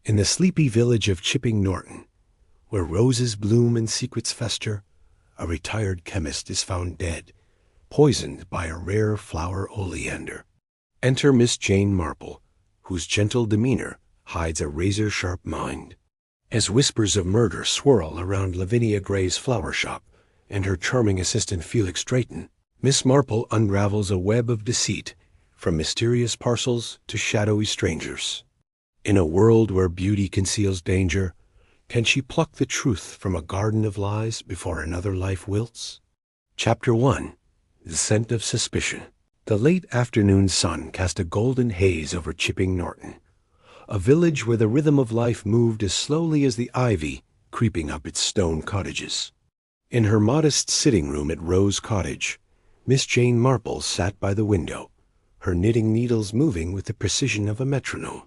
In the sleepy village of Chipping Norton, where roses bloom and secrets fester, a retired chemist is found dead, poisoned by a rare flower oleander. Enter Miss Jane Marple, whose gentle demeanor hides a razor-sharp mind. As whispers of murder swirl around Lavinia Gray's flower shop and her charming assistant Felix Drayton, Miss Marple unravels a web of deceit, from mysterious parcels to shadowy strangers. In a world where beauty conceals danger, can she pluck the truth from a garden of lies before another life wilts? Chapter 1. The Scent of Suspicion. The late afternoon sun cast a golden haze over Chipping Norton, a village where the rhythm of life moved as slowly as the ivy creeping up its stone cottages. In her modest sitting room at Rose Cottage, Miss Jane Marple sat by the window, her knitting needles moving with the precision of a metronome.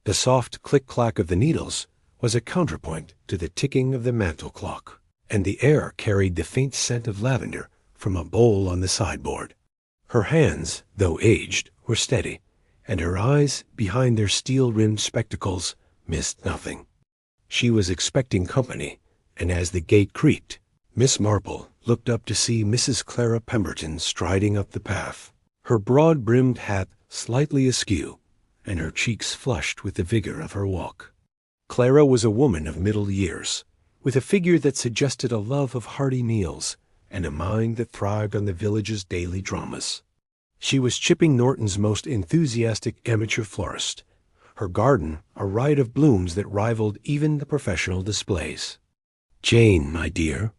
The soft click-clack of the needles was a counterpoint to the ticking of the mantel clock, and the air carried the faint scent of lavender from a bowl on the sideboard. Her hands, though aged, were steady, and her eyes, behind their steel-rimmed spectacles, missed nothing. She was expecting company, and as the gate creaked, Miss Marple looked up to see Mrs. Clara Pemberton striding up the path, her broad-brimmed hat slightly askew, and her cheeks flushed with the vigor of her walk. Clara was a woman of middle years, with a figure that suggested a love of hearty meals and a mind that thrived on the village's daily dramas. She was Chipping Norton's most enthusiastic amateur florist, her garden a riot of blooms that rivaled even the professional displays. "Jane, my dear."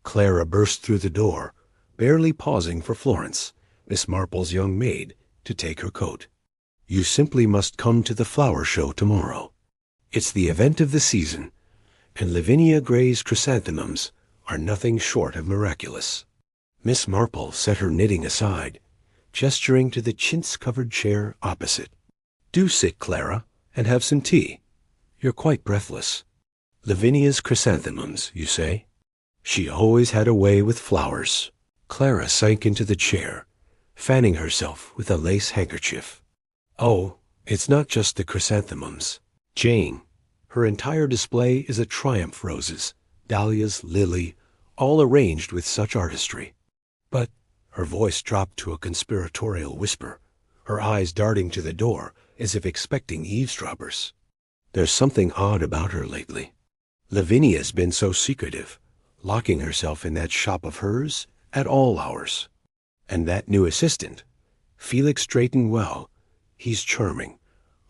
Clara burst through the door, barely pausing for Florence, Miss Marple's young maid, to take her coat. "You simply must come to the flower show tomorrow. It's the event of the season, and Lavinia Gray's chrysanthemums are nothing short of miraculous." Miss Marple set her knitting aside, gesturing to the chintz-covered chair opposite. "Do sit, Clara, and have some tea. You're quite breathless. Lavinia's chrysanthemums, you say? She always had a way with flowers." Clara sank into the chair, fanning herself with a lace handkerchief. "Oh, it's not just the chrysanthemums, Jane. Her entire display is a triumph roses, dahlias, lily, all arranged with such artistry. But," her voice dropped to a conspiratorial whisper, her eyes darting to the door as if expecting eavesdroppers, "there's something odd about her lately. Lavinia's been so secretive, locking herself in that shop of hers at all hours. And that new assistant, Felix Drayton, well, he's charming,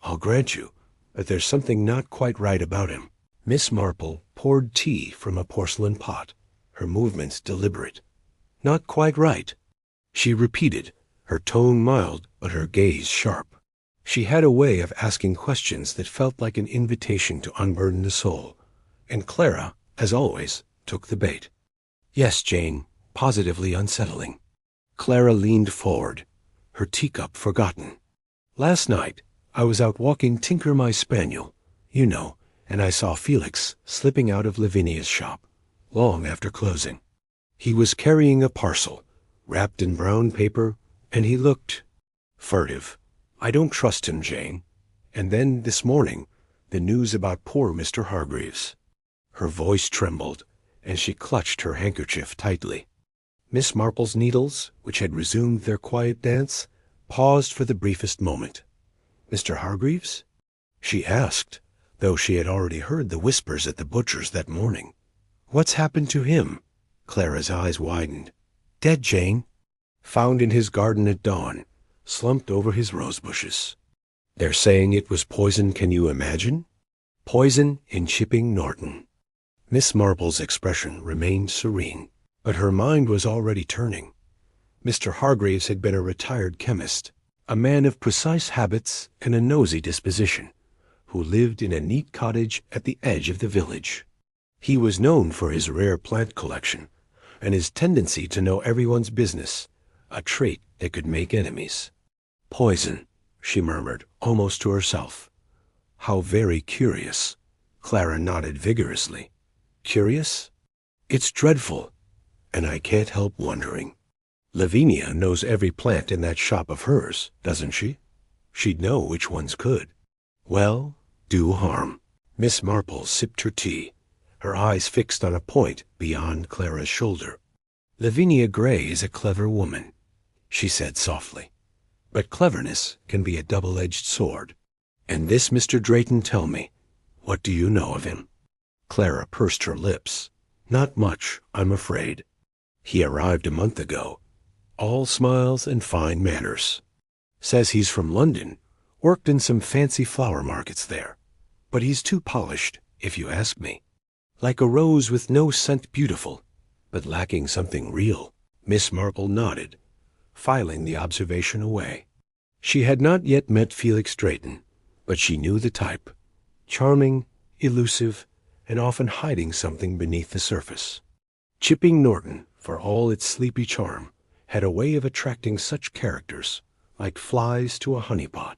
I'll grant you, but there's something not quite right about him." Miss Marple poured tea from a porcelain pot, her movements deliberate. "Not quite right," she repeated, her tone mild but her gaze sharp. She had a way of asking questions that felt like an invitation to unburden the soul, and Clara, as always, took the bait. "Yes, Jane, positively unsettling." Clara leaned forward, her teacup forgotten. "Last night I was out walking Tinker my spaniel, you know, and I saw Felix slipping out of Lavinia's shop, long after closing. He was carrying a parcel, wrapped in brown paper, and he looked furtive. I don't trust him, Jane. And then this morning, the news about poor Mr. Hargreaves." Her voice trembled, and she clutched her handkerchief tightly. Miss Marple's needles, which had resumed their quiet dance, paused for the briefest moment. "Mr. Hargreaves?" she asked, though she had already heard the whispers at the butcher's that morning. "What's happened to him?" Clara's eyes widened. "Dead, Jane. Found in his garden at dawn, slumped over his rose bushes. They're saying it was poison, can you imagine? Poison in Chipping Norton." Miss Marple's expression remained serene, but her mind was already turning. Mr. Hargreaves had been a retired chemist, a man of precise habits and a nosy disposition, who lived in a neat cottage at the edge of the village. He was known for his rare plant collection and his tendency to know everyone's business, a trait that could make enemies. "Poison," she murmured, almost to herself. "How very curious." Clara nodded vigorously. "Curious? It's dreadful, and I can't help wondering. Lavinia knows every plant in that shop of hers, doesn't she? She'd know which ones could. Well, do harm." Miss Marple sipped her tea, her eyes fixed on a point beyond Clara's shoulder. "Lavinia Gray is a clever woman," she said softly. "But cleverness can be a double-edged sword. And this Mr. Drayton, tell me, what do you know of him?" Clara pursed her lips. "Not much, I'm afraid. He arrived a month ago, all smiles and fine manners. Says he's from London, worked in some fancy flower markets there. But he's too polished, if you ask me. Like a rose with no scent, beautiful, but lacking something real." Miss Marple nodded, filing the observation away. She had not yet met Felix Drayton, but she knew the type. Charming, elusive, and often hiding something beneath the surface. Chipping Norton, for all its sleepy charm, had a way of attracting such characters, like flies to a honeypot.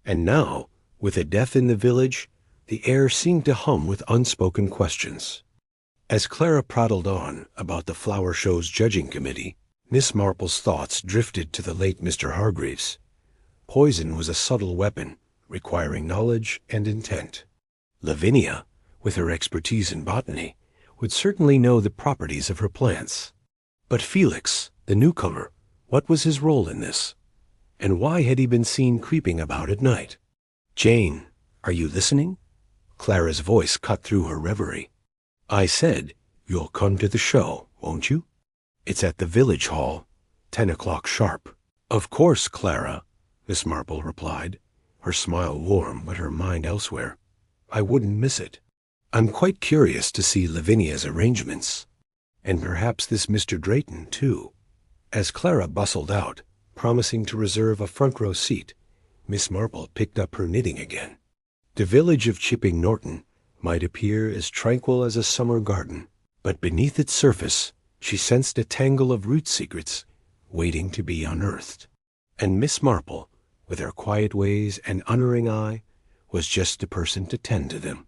And now, with a death in the village, the air seemed to hum with unspoken questions. As Clara prattled on about the flower show's judging committee, Miss Marple's thoughts drifted to the late Mr. Hargreaves. Poison was a subtle weapon, requiring knowledge and intent. Lavinia, with her expertise in botany, would certainly know the properties of her plants. But Felix, the newcomer, what was his role in this? And why had he been seen creeping about at night? "Jane, are you listening?" Clara's voice cut through her reverie. "I said, you'll come to the show, won't you? It's at the village hall, 10 o'clock sharp." "Of course, Clara," Miss Marple replied, her smile warm but her mind elsewhere. "I wouldn't miss it. I'm quite curious to see Lavinia's arrangements. And perhaps this Mr. Drayton, too." As Clara bustled out, promising to reserve a front-row seat, Miss Marple picked up her knitting again. The village of Chipping Norton might appear as tranquil as a summer garden, but beneath its surface she sensed a tangle of root secrets waiting to be unearthed. And Miss Marple, with her quiet ways and unerring eye, was just the person to tend to them.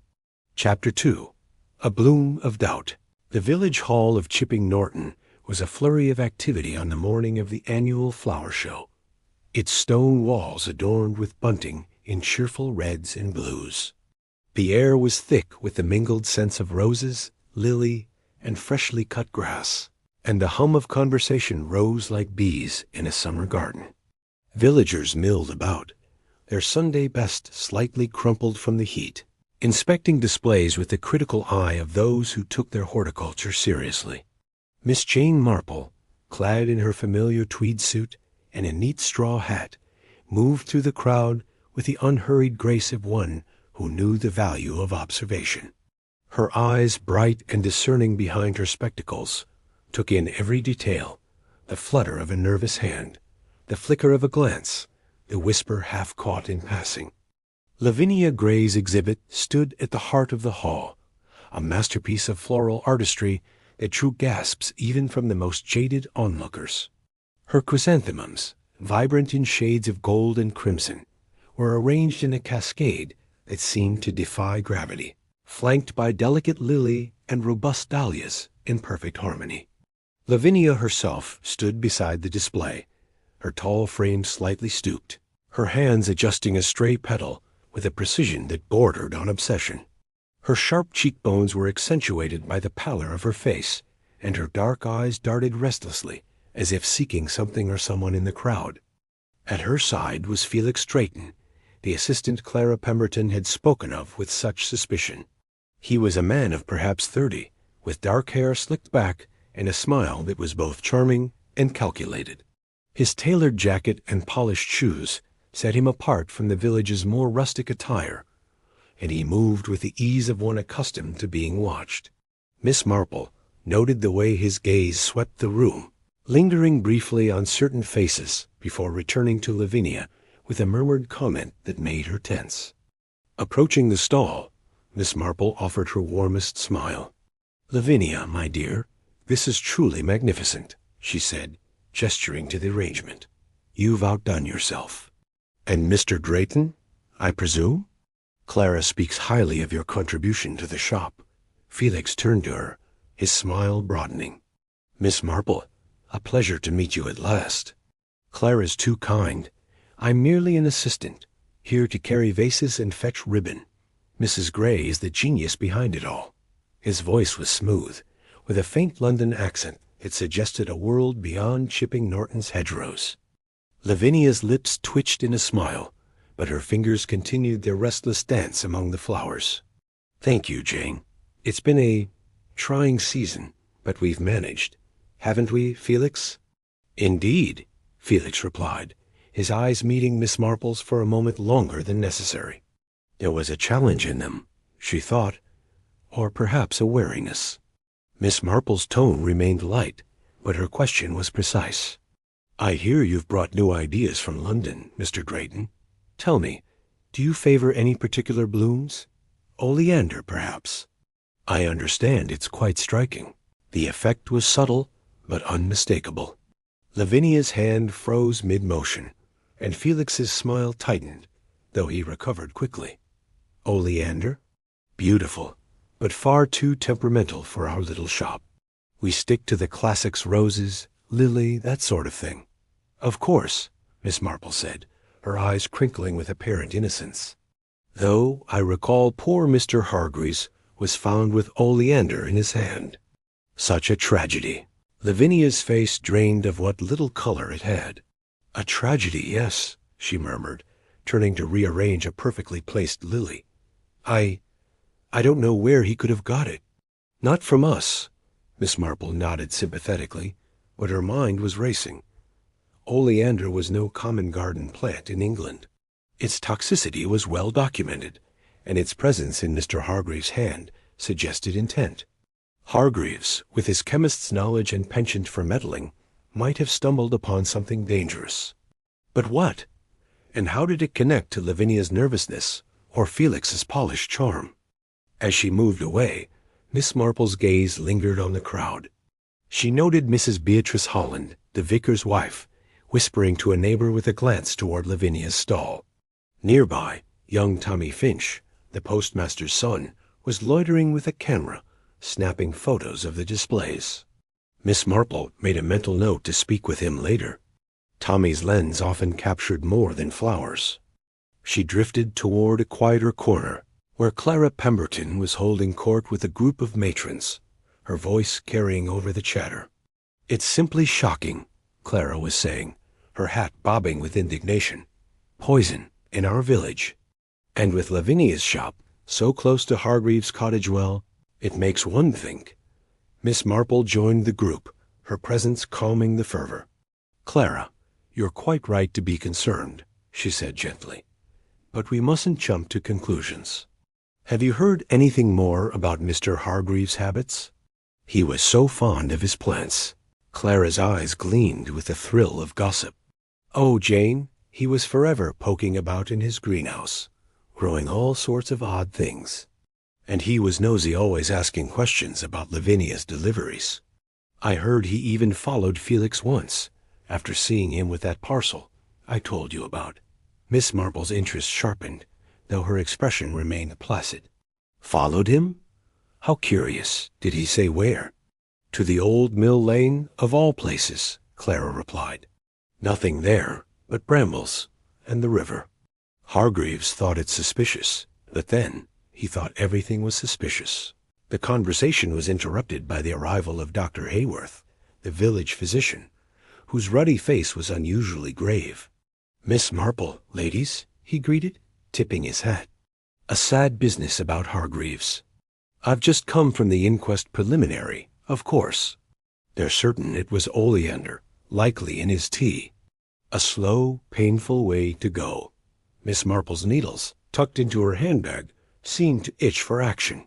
Chapter 2. A Bloom of Doubt. The village hall of Chipping Norton was a flurry of activity on the morning of the annual flower show, its stone walls adorned with bunting in cheerful reds and blues. The air was thick with the mingled scents of roses, lily, and freshly cut grass, and the hum of conversation rose like bees in a summer garden. Villagers milled about, their Sunday best slightly crumpled from the heat, inspecting displays with the critical eye of those who took their horticulture seriously. Miss Jane Marple, clad in her familiar tweed suit and a neat straw hat, moved through the crowd with the unhurried grace of one who knew the value of observation. Her eyes, bright and discerning behind her spectacles, took in every detail, the flutter of a nervous hand, the flicker of a glance, the whisper half caught in passing. Lavinia Gray's exhibit stood at the heart of the hall, a masterpiece of floral artistry that drew gasps even from the most jaded onlookers. Her chrysanthemums, vibrant in shades of gold and crimson, were arranged in a cascade that seemed to defy gravity, flanked by delicate lily and robust dahlias in perfect harmony. Lavinia herself stood beside the display, her tall frame slightly stooped, her hands adjusting a stray petal with a precision that bordered on obsession. Her sharp cheekbones were accentuated by the pallor of her face, and her dark eyes darted restlessly, as if seeking something or someone in the crowd. At her side was Felix Drayton, the assistant Clara Pemberton had spoken of with such suspicion. He was a man of perhaps 30, with dark hair slicked back and a smile that was both charming and calculated. His tailored jacket and polished shoes set him apart from the village's more rustic attire, and he moved with the ease of one accustomed to being watched. Miss Marple noted the way his gaze swept the room, lingering briefly on certain faces before returning to Lavinia with a murmured comment that made her tense. Approaching the stall, Miss Marple offered her warmest smile. "Lavinia, my dear, this is truly magnificent," she said, gesturing to the arrangement. "You've outdone yourself." "And Mr. Drayton, I presume?" "Clara speaks highly of your contribution to the shop." Felix turned to her, his smile broadening. "Miss Marple, a pleasure to meet you at last. Clara's too kind. I'm merely an assistant, here to carry vases and fetch ribbon. Mrs. Gray is the genius behind it all." His voice was smooth. With a faint London accent, it suggested a world beyond Chipping Norton's hedgerows. Lavinia's lips twitched in a smile, but her fingers continued their restless dance among the flowers. "Thank you, Jane. It's been a trying season, but we've managed. Haven't we, Felix?" "Indeed," Felix replied, his eyes meeting Miss Marple's for a moment longer than necessary. There was a challenge in them, she thought, or perhaps a wariness. Miss Marple's tone remained light, but her question was precise. "I hear you've brought new ideas from London, Mr. Drayton. Tell me, do you favor any particular blooms? Oleander, perhaps?" "I understand it's quite striking." The effect was subtle, but unmistakable. Lavinia's hand froze mid-motion, and Felix's smile tightened, though he recovered quickly. "Oleander? Beautiful, but far too temperamental for our little shop. We stick to the classics, roses, lily, that sort of thing." "Of course," Miss Marple said, her eyes crinkling with apparent innocence. "Though I recall poor Mr. Hargreaves was found with oleander in his hand. Such a tragedy." Lavinia's face drained of what little color it had. "A tragedy, yes," she murmured, turning to rearrange a perfectly placed lily. I don't know where he could have got it." "Not from us." Miss Marple nodded sympathetically, but her mind was racing. Oleander was no common garden plant in England. Its toxicity was well documented, and its presence in Mr. Hargreaves' hand suggested intent. Hargreaves, with his chemist's knowledge and penchant for meddling, might have stumbled upon something dangerous. But what? And how did it connect to Lavinia's nervousness or Felix's polished charm? As she moved away, Miss Marple's gaze lingered on the crowd. She noted Mrs. Beatrice Holland, the vicar's wife, whispering to a neighbor with a glance toward Lavinia's stall. Nearby, young Tommy Finch, the postmaster's son, was loitering with a camera, snapping photos of the displays. Miss Marple made a mental note to speak with him later. Tommy's lens often captured more than flowers. She drifted toward a quieter corner, where Clara Pemberton was holding court with a group of matrons, her voice carrying over the chatter. "It's simply shocking," Clara was saying, her hat bobbing with indignation. "Poison in our village. And with Lavinia's shop so close to Hargreaves' cottage, well, it makes one think." Miss Marple joined the group, her presence calming the fervor. "Clara, you're quite right to be concerned," she said gently. "But we mustn't jump to conclusions. Have you heard anything more about Mr. Hargreaves' habits?" "He was so fond of his plants." Clara's eyes gleamed with the thrill of gossip. "Oh, Jane, he was forever poking about in his greenhouse, growing all sorts of odd things. And he was nosy, always asking questions about Lavinia's deliveries. I heard he even followed Felix once, after seeing him with that parcel I told you about." Miss Marple's interest sharpened, though her expression remained placid. "Followed him? How curious. Did he say where?" "To the old Mill Lane, of all places," Clara replied. "Nothing there but brambles and the river." Hargreaves thought it suspicious, but then he thought everything was suspicious. The conversation was interrupted by the arrival of Dr. Hayworth, the village physician, whose ruddy face was unusually grave. "Miss Marple, ladies," he greeted, tipping his hat. "A sad business about Hargreaves. I've just come from the inquest preliminary, of course. They're certain it was oleander, likely in his tea. A slow, painful way to go." Miss Marple's needles, tucked into her handbag, seemed to itch for action.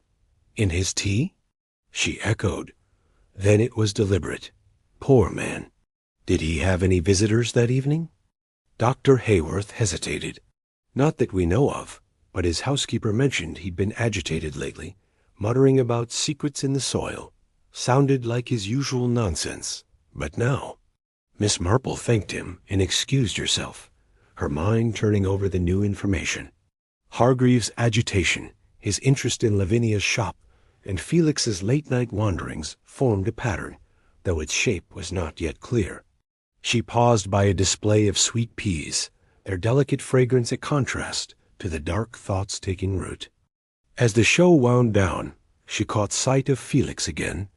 "In his tea?" she echoed. Then it was deliberate. Poor man. "Did he have any visitors that evening?" Dr. Hayworth hesitated. "Not that we know of, but his housekeeper mentioned he'd been agitated lately, muttering about secrets in the soil. Sounded like his usual nonsense. But now—" Miss Marple thanked him and excused herself, her mind turning over the new information. Hargreaves' agitation, his interest in Lavinia's shop, and Felix's late-night wanderings formed a pattern, though its shape was not yet clear. She paused by a display of sweet peas, their delicate fragrance a contrast to the dark thoughts taking root. As the show wound down, she caught sight of Felix again,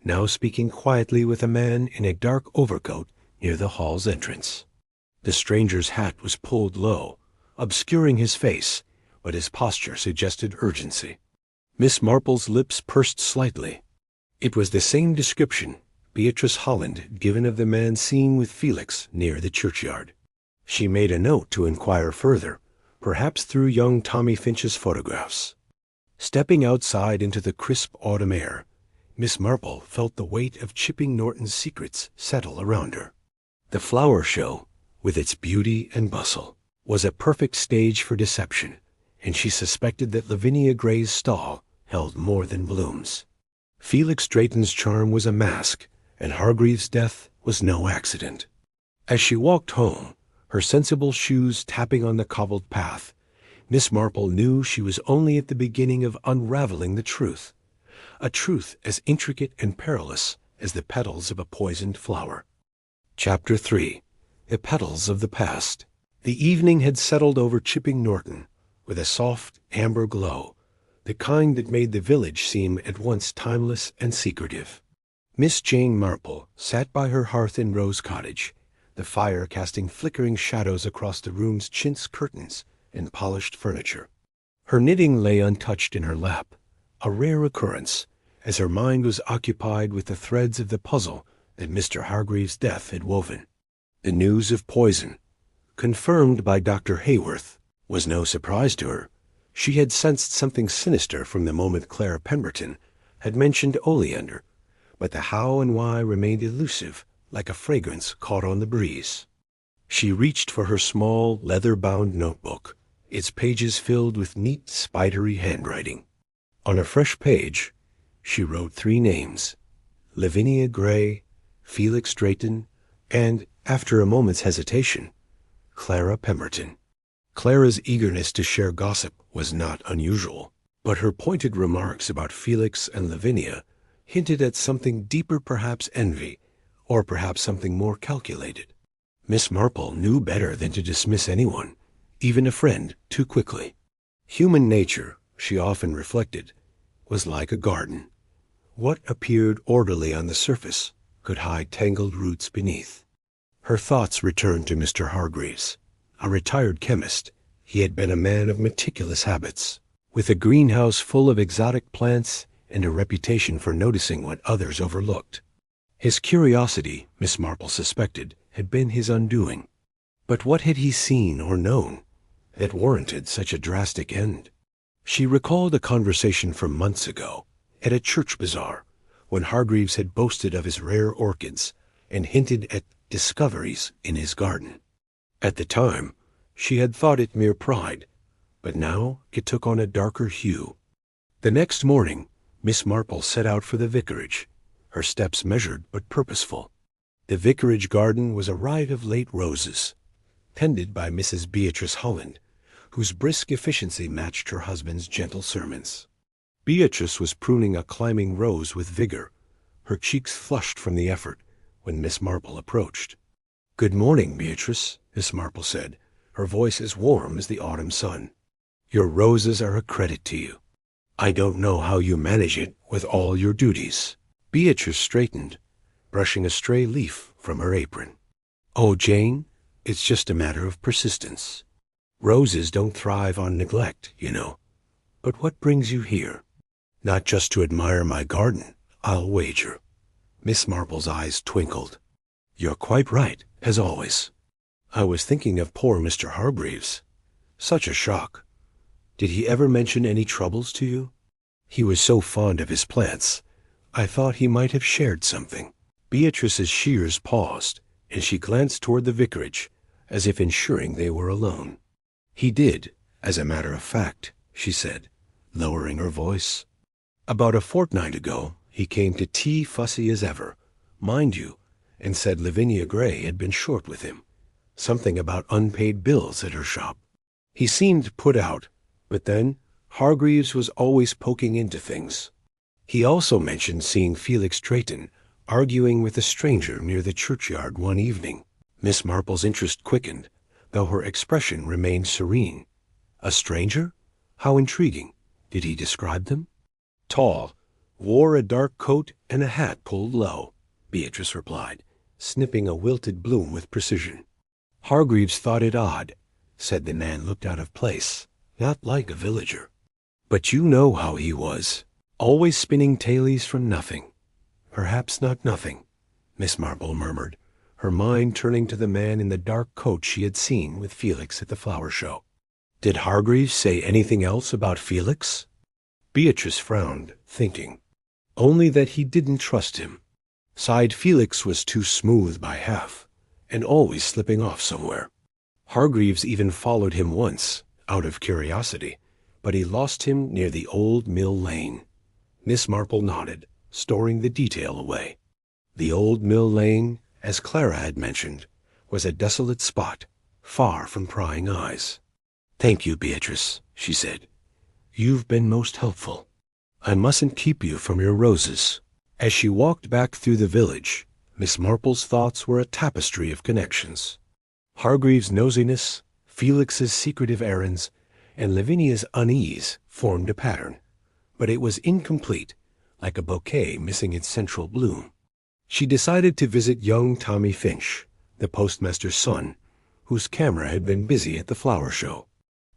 now speaking quietly with a man in a dark overcoat near the hall's entrance. The stranger's hat was pulled low, obscuring his face, but his posture suggested urgency. Miss Marple's lips pursed slightly. It was the same description Beatrice Holland given of the man seen with Felix near the churchyard. She made a note to inquire further, perhaps through young Tommy Finch's photographs. Stepping outside into the crisp autumn air, Miss Marple felt the weight of Chipping Norton's secrets settle around her. The flower show, with its beauty and bustle, was a perfect stage for deception, and she suspected that Lavinia Gray's stall held more than blooms. Felix Drayton's charm was a mask, and Hargreaves' death was no accident. As she walked home, her sensible shoes tapping on the cobbled path, Miss Marple knew she was only at the beginning of unraveling the truth, a truth as intricate and perilous as the petals of a poisoned flower. Chapter 3. The Petals of the Past. The evening had settled over Chipping Norton with a soft amber glow, the kind that made the village seem at once timeless and secretive. Miss Jane Marple sat by her hearth in Rose Cottage, the fire casting flickering shadows across the room's chintz curtains and polished furniture. Her knitting lay untouched in her lap, a rare occurrence, as her mind was occupied with the threads of the puzzle that Mr. Hargreaves' death had woven. The news of poison, confirmed by Dr. Hayworth, was no surprise to her. She had sensed something sinister from the moment Clara Pemberton had mentioned oleander, but the how and why remained elusive, like a fragrance caught on the breeze. She reached for her small, leather-bound notebook, its pages filled with neat, spidery handwriting. On a fresh page, she wrote 3 names: Lavinia Gray, Felix Drayton, and, after a moment's hesitation, Clara Pemberton. Clara's eagerness to share gossip was not unusual, but her pointed remarks about Felix and Lavinia hinted at something deeper, perhaps envy, or perhaps something more calculated. Miss Marple knew better than to dismiss anyone, even a friend, too quickly. Human nature, she often reflected, was like a garden. What appeared orderly on the surface could hide tangled roots beneath. Her thoughts returned to Mr. Hargreaves. A retired chemist, he had been a man of meticulous habits, with a greenhouse full of exotic plants and a reputation for noticing what others overlooked. His curiosity, Miss Marple suspected, had been his undoing. But what had he seen or known that warranted such a drastic end? She recalled a conversation from months ago, at a church bazaar, when Hargreaves had boasted of his rare orchids and hinted at discoveries in his garden. At the time, she had thought it mere pride, but now it took on a darker hue. The next morning, Miss Marple set out for the vicarage, her steps measured but purposeful. The vicarage garden was a riot of late roses, tended by Mrs. Beatrice Holland, whose brisk efficiency matched her husband's gentle sermons. Beatrice was pruning a climbing rose with vigor, her cheeks flushed from the effort, when Miss Marple approached. "Good morning, Beatrice," Miss Marple said, her voice as warm as the autumn sun. "Your roses are a credit to you. I don't know how you manage it with all your duties." Beatrice straightened, brushing a stray leaf from her apron. "Oh, Jane, it's just a matter of persistence. Roses don't thrive on neglect, you know. But what brings you here? Not just to admire my garden, I'll wager." Miss Marple's eyes twinkled. "You're quite right, as always. I was thinking of poor Mr. Hargreaves. Such a shock. Did he ever mention any troubles to you? He was so fond of his plants. I thought he might have shared something." Beatrice's shears paused, and she glanced toward the vicarage, as if ensuring they were alone. "He did, as a matter of fact," she said, lowering her voice. "About a fortnight ago, he came to tea fussy as ever, mind you, and said Lavinia Gray had been short with him. Something about unpaid bills at her shop. He seemed put out, but then Hargreaves was always poking into things. He also mentioned seeing Felix Drayton arguing with a stranger near the churchyard one evening." Miss Marple's interest quickened, though her expression remained serene. "A stranger? How intriguing. Did he describe them? Tall, wore a dark coat and a hat pulled low, Beatrice replied, snipping a wilted bloom with precision. Hargreaves thought it odd, said the man looked out of place, not like a villager. But you know how he was, always spinning tailies from nothing. Perhaps not nothing, Miss Marple murmured, her mind turning to the man in the dark coat she had seen with Felix at the flower show. Did Hargreaves say anything else about Felix? Beatrice frowned, thinking. Only that he didn't trust him. Sighed Felix was too smooth by half, and always slipping off somewhere. Hargreaves even followed him once, out of curiosity, but he lost him near the old mill lane. Miss Marple nodded, storing the detail away. The old mill lane, as Clara had mentioned, was a desolate spot, far from prying eyes. "Thank you, Beatrice," she said. "You've been most helpful. I mustn't keep you from your roses." As she walked back through the village, Miss Marple's thoughts were a tapestry of connections. Hargreaves' nosiness, Felix's secretive errands, and Lavinia's unease formed a pattern, but it was incomplete, like a bouquet missing its central bloom. She decided to visit young Tommy Finch, the postmaster's son, whose camera had been busy at the flower show.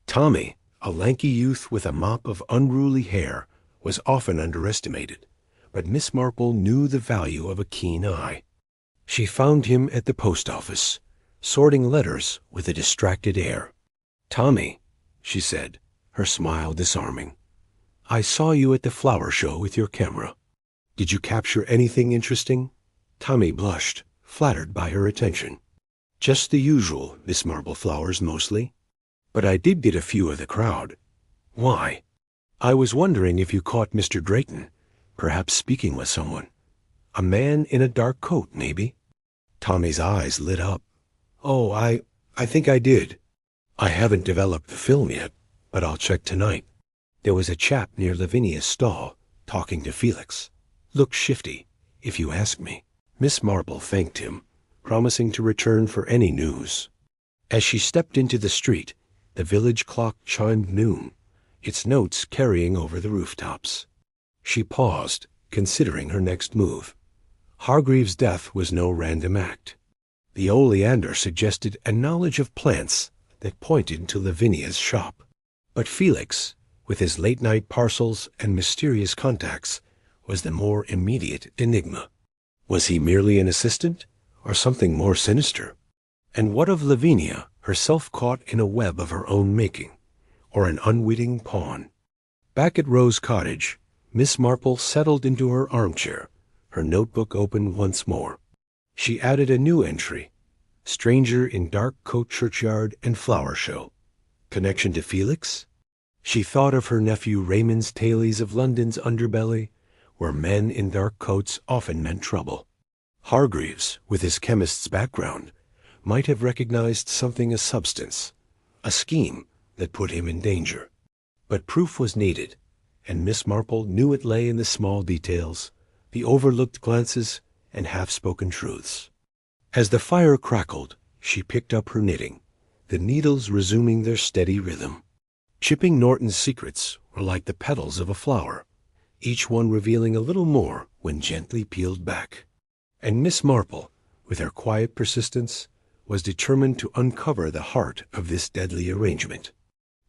Tommy, a lanky youth with a mop of unruly hair, was often underestimated, but Miss Marple knew the value of a keen eye. She found him at the post office, sorting letters with a distracted air. "Tommy," she said, her smile disarming, "I saw you at the flower show with your camera. Did you capture anything interesting?" Tommy blushed, flattered by her attention. "Just the usual, Miss Marple flowers mostly. But I did get a few of the crowd." "Why?" "I was wondering if you caught Mr. Drayton, perhaps speaking with someone. A man in a dark coat, maybe." Tommy's eyes lit up. "Oh, I think I did. I haven't developed the film yet, but I'll check tonight. There was a chap near Lavinia's stall, talking to Felix. Looked shifty, if you ask me." Miss Marple thanked him, promising to return for any news. As she stepped into the street, the village clock chimed noon, its notes carrying over the rooftops. She paused, considering her next move. Hargreaves' death was no random act. The oleander suggested a knowledge of plants that pointed to Lavinia's shop. But Felix, with his late-night parcels and mysterious contacts, was the more immediate enigma. Was he merely an assistant, or something more sinister? And what of Lavinia, herself caught in a web of her own making, or an unwitting pawn? Back at Rose Cottage, Miss Marple settled into her armchair, her notebook open once more. She added a new entry: stranger in dark coat churchyard and flower show. Connection to Felix? She thought of her nephew Raymond's tailies of London's underbelly, where men in dark coats often meant trouble. Hargreaves, with his chemist's background, might have recognized something of substance, a scheme that put him in danger. But proof was needed, and Miss Marple knew it lay in the small details, the overlooked glances and half-spoken truths. As the fire crackled, she picked up her knitting, the needles resuming their steady rhythm. Chipping Norton's secrets were like the petals of a flower, each one revealing a little more when gently peeled back. And Miss Marple, with her quiet persistence, was determined to uncover the heart of this deadly arrangement.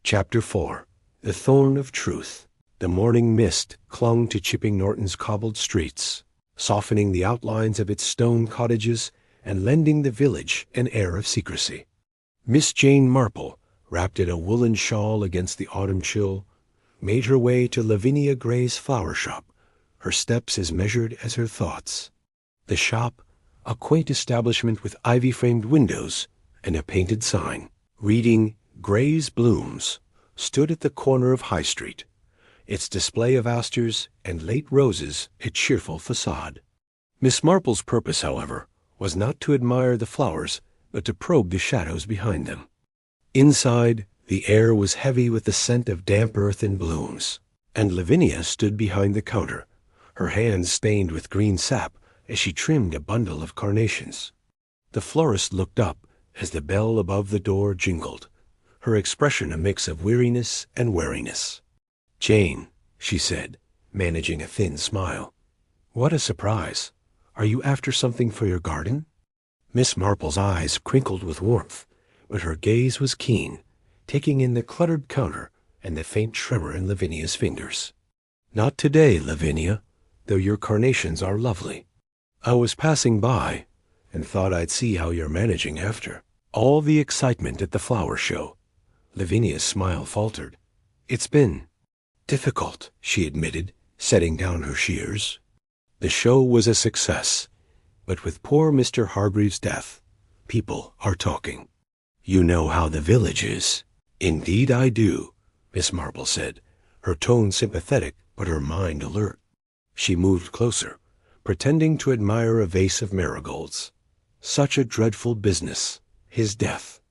Chapter 4. The Thorn of Truth. The morning mist clung to Chipping Norton's cobbled streets, softening the outlines of its stone cottages and lending the village an air of secrecy. Miss Jane Marple, wrapped in a woolen shawl against the autumn chill, made her way to Lavinia Gray's flower shop, her steps as measured as her thoughts. The shop, a quaint establishment with ivy-framed windows and a painted sign, reading Gray's Blooms, stood at the corner of High Street, its display of asters and late roses a cheerful facade. Miss Marple's purpose, however, was not to admire the flowers, but to probe the shadows behind them. Inside, the air was heavy with the scent of damp earth and blooms, and Lavinia stood behind the counter, her hands stained with green sap as she trimmed a bundle of carnations. The florist looked up as the bell above the door jingled, her expression a mix of weariness and wariness. "Jane," she said, managing a thin smile. "What a surprise. Are you after something for your garden?" Miss Marple's eyes crinkled with warmth, but her gaze was keen, taking in the cluttered counter and the faint tremor in Lavinia's fingers. "Not today, Lavinia, though your carnations are lovely. I was passing by and thought I'd see how you're managing after all the excitement at the flower show." Lavinia's smile faltered. "It's been difficult," she admitted, setting down her shears. "The show was a success, but with poor Mr. Hargreaves' death, people are talking. You know how the village is." "Indeed I do," Miss Marple said, her tone sympathetic but her mind alert. She moved closer, pretending to admire a vase of marigolds. "Such a dreadful business, his death,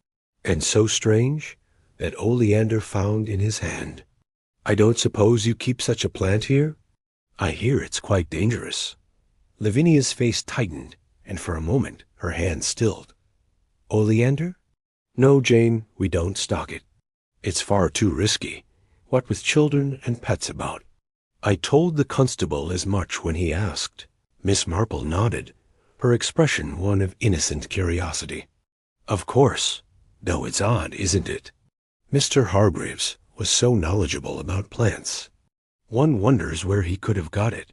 and so strange that oleander found in his hand. I don't suppose you keep such a plant here? I hear it's quite dangerous." Lavinia's face tightened, and for a moment her hand stilled. "Oleander? No, Jane, we don't stock it. It's far too risky, what with children and pets about. I told the constable as much when he asked." Miss Marple nodded, her expression one of innocent curiosity. "Of course, though it's odd, isn't it? Mr. Hargreaves was so knowledgeable about plants. One wonders where he could have got it."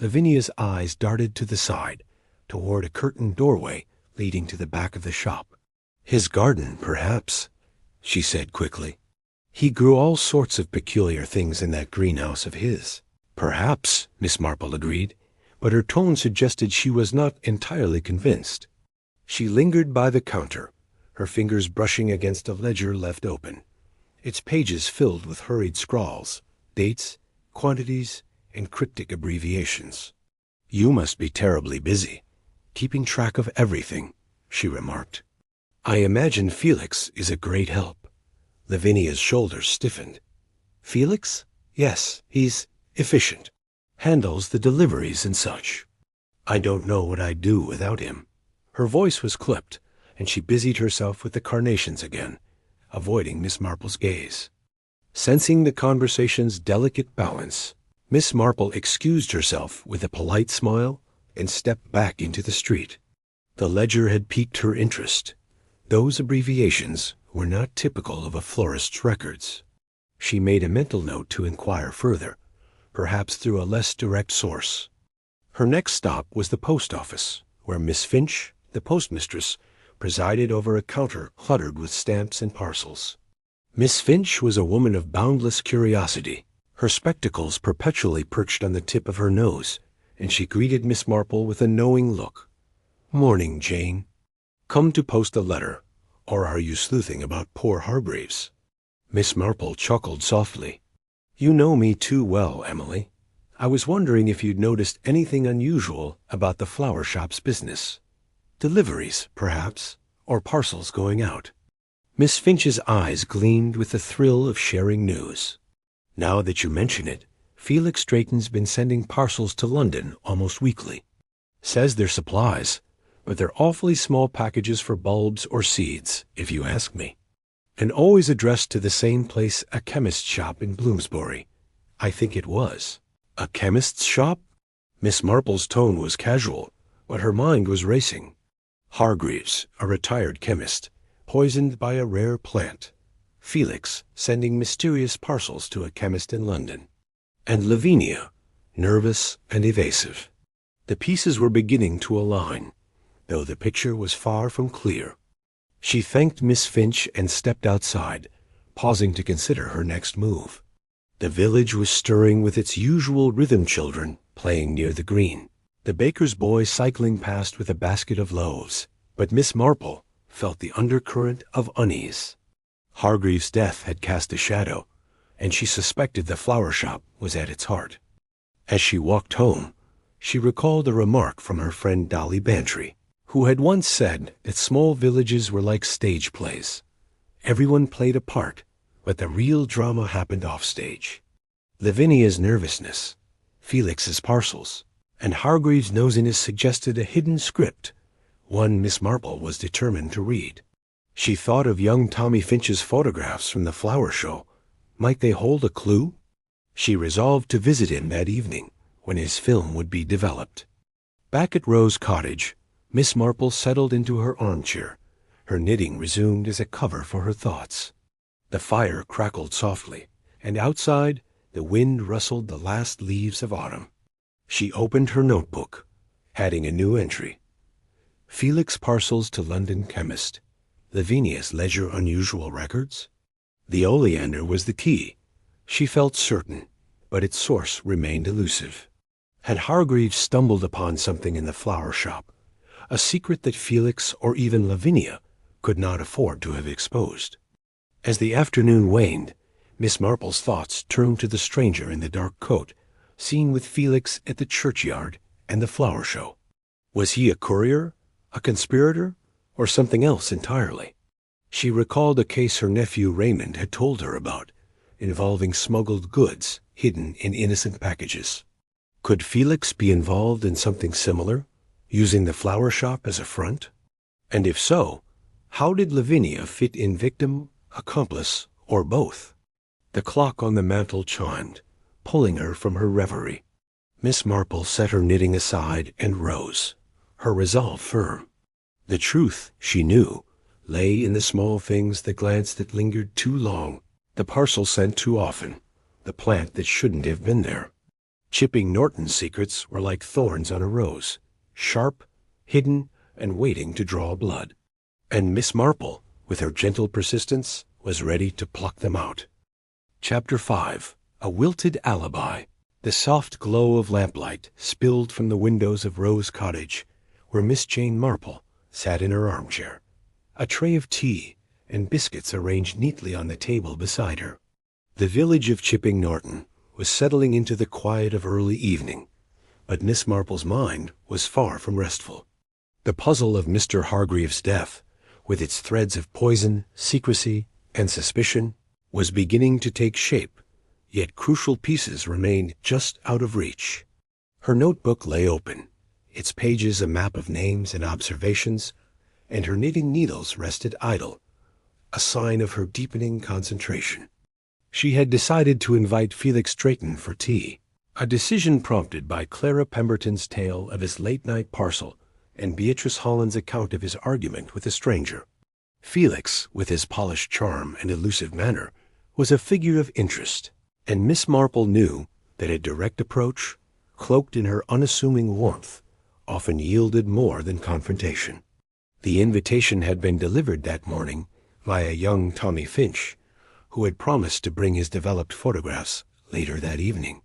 Lavinia's eyes darted to the side, toward a curtained doorway leading to the back of the shop. "His garden, perhaps," she said quickly. "He grew all sorts of peculiar things in that greenhouse of his." "Perhaps," Miss Marple agreed, but her tone suggested she was not entirely convinced. She lingered by the counter, her fingers brushing against a ledger left open, its pages filled with hurried scrawls, dates, quantities, and cryptic abbreviations. "You must be terribly busy, keeping track of everything," she remarked. "I imagine Felix is a great help." Lavinia's shoulders stiffened. "Felix? Yes, he's efficient. Handles the deliveries and such. I don't know what I'd do without him." Her voice was clipped, and she busied herself with the carnations again, avoiding Miss Marple's gaze. Sensing the conversation's delicate balance, Miss Marple excused herself with a polite smile and stepped back into the street. The ledger had piqued her interest. Those abbreviations were not typical of a florist's records. She made a mental note to inquire further, perhaps through a less direct source. Her next stop was the post office, where Miss Finch, the postmistress, presided over a counter cluttered with stamps and parcels. Miss Finch was a woman of boundless curiosity, her spectacles perpetually perched on the tip of her nose, and she greeted Miss Marple with a knowing look. "Morning, Jane. Come to post a letter, or are you sleuthing about poor Hargreaves?" Miss Marple chuckled softly. "You know me too well, Emily. I was wondering if you'd noticed anything unusual about the flower shop's business. Deliveries, perhaps, or parcels going out." Miss Finch's eyes gleamed with the thrill of sharing news. "Now that you mention it, Felix Drayton's been sending parcels to London almost weekly. Says they're supplies, but they're awfully small packages for bulbs or seeds, if you ask me. And always addressed to the same place, a chemist's shop in Bloomsbury. I think it was." "A chemist's shop?" Miss Marple's tone was casual, but her mind was racing. Hargreaves, a retired chemist, poisoned by a rare plant. Felix sending mysterious parcels to a chemist in London. And Lavinia, nervous and evasive. The pieces were beginning to align, though the picture was far from clear. She thanked Miss Finch and stepped outside, pausing to consider her next move. The village was stirring with its usual rhythm children playing near the green, the baker's boy cycling past with a basket of loaves, but Miss Marple felt the undercurrent of unease. Hargreaves' death had cast a shadow, and she suspected the flower shop was at its heart. As she walked home, she recalled a remark from her friend Dolly Bantry, who had once said that small villages were like stage plays. Everyone played a part, but the real drama happened offstage. Lavinia's nervousness, Felix's parcels, and Hargreaves' nosiness suggested a hidden script, one Miss Marple was determined to read. She thought of young Tommy Finch's photographs from the flower show. Might they hold a clue? She resolved to visit him that evening, when his film would be developed. Back at Rose Cottage, Miss Marple settled into her armchair, her knitting resumed as a cover for her thoughts. The fire crackled softly, and outside the wind rustled the last leaves of autumn. She opened her notebook, adding a new entry. Felix parcels to London chemist. Lavinia's ledger unusual records. The oleander was the key, she felt certain, but its source remained elusive. Had Hargreaves stumbled upon something in the flower shop, a secret that Felix or even Lavinia could not afford to have exposed? As the afternoon waned, Miss Marple's thoughts turned to the stranger in the dark coat, seen with Felix at the churchyard and the flower show. Was he a courier, a conspirator, or something else entirely? She recalled a case her nephew Raymond had told her about, involving smuggled goods hidden in innocent packages. Could Felix be involved in something similar, using the flower shop as a front? And if so, how did Lavinia fit in victim, accomplice, or both? The clock on the mantel chimed, pulling her from her reverie. Miss Marple set her knitting aside and rose, her resolve firm. The truth, she knew, lay in the small things, the glance that lingered too long, the parcel sent too often, the plant that shouldn't have been there. Chipping Norton's secrets were like thorns on a rose, sharp, hidden, and waiting to draw blood. And Miss Marple, with her gentle persistence, was ready to pluck them out. Chapter 5. A Wilted Alibi. The soft glow of lamplight spilled from the windows of Rose Cottage, where Miss Jane Marple sat in her armchair, a tray of tea and biscuits arranged neatly on the table beside her. The village of Chipping Norton was settling into the quiet of early evening, but Miss Marple's mind was far from restful. The puzzle of Mr. Hargreaves' death, with its threads of poison, secrecy, and suspicion, was beginning to take shape, yet crucial pieces remained just out of reach. Her notebook lay open, its pages a map of names and observations, and her knitting needles rested idle, a sign of her deepening concentration. She had decided to invite Felix Drayton for tea, a decision prompted by Clara Pemberton's tale of his late-night parcel and Beatrice Holland's account of his argument with a stranger. Felix, with his polished charm and elusive manner, was a figure of interest, and Miss Marple knew that a direct approach, cloaked in her unassuming warmth, often yielded more than confrontation. The invitation had been delivered that morning via young Tommy Finch, who had promised to bring his developed photographs later that evening.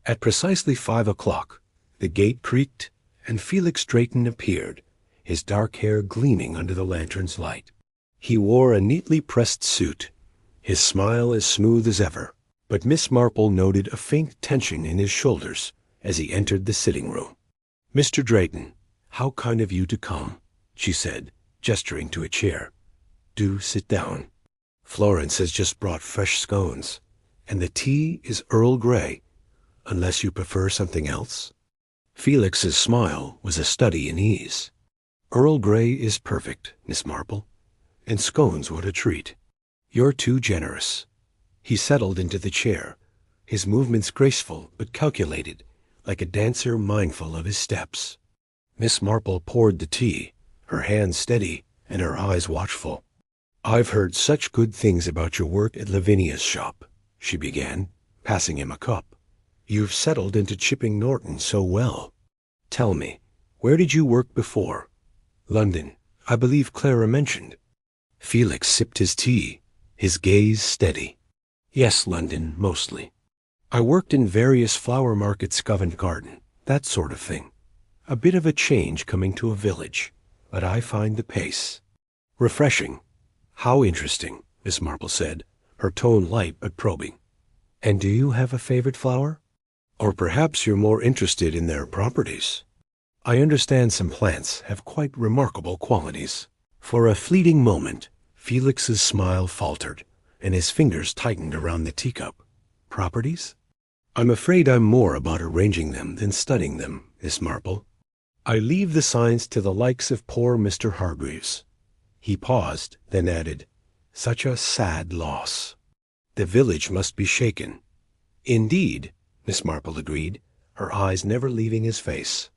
At precisely 5 o'clock, the gate creaked, and Felix Drayton appeared, his dark hair gleaming under the lantern's light. He wore a neatly pressed suit, his smile as smooth as ever, but Miss Marple noted a faint tension in his shoulders as he entered the sitting-room. "Mr. Drayton, how kind of you to come," she said, gesturing to a chair. "Do sit down. Florence has just brought fresh scones, and the tea is Earl Grey, unless you prefer something else." Felix's smile was a study in ease. "Earl Grey is perfect, Miss Marple, and scones what a treat. You're too generous." He settled into the chair, his movements graceful but calculated, like a dancer mindful of his steps. Miss Marple poured the tea, her hands steady and her eyes watchful. "I've heard such good things about your work at Lavinia's shop," she began, passing him a cup. "You've settled into Chipping Norton so well. Tell me, where did you work before? London, I believe Clara mentioned." Felix sipped his tea, his gaze steady. "Yes, London, mostly. I worked in various flower markets, Covent Garden, that sort of thing. A bit of a change coming to a village, but I find the pace refreshing." "How interesting," Miss Marple said, her tone light but probing. "And do you have a favorite flower? Or perhaps you're more interested in their properties? I understand some plants have quite remarkable qualities." For a fleeting moment, Felix's smile faltered, and his fingers tightened around the teacup. "Properties? I'm afraid I'm more about arranging them than studying them, Miss Marple. I leave the science to the likes of poor Mr. Hargreaves." He paused, then added, "Such a sad loss. The village must be shaken. Indeed, Miss Marple agreed, her eyes never leaving his face.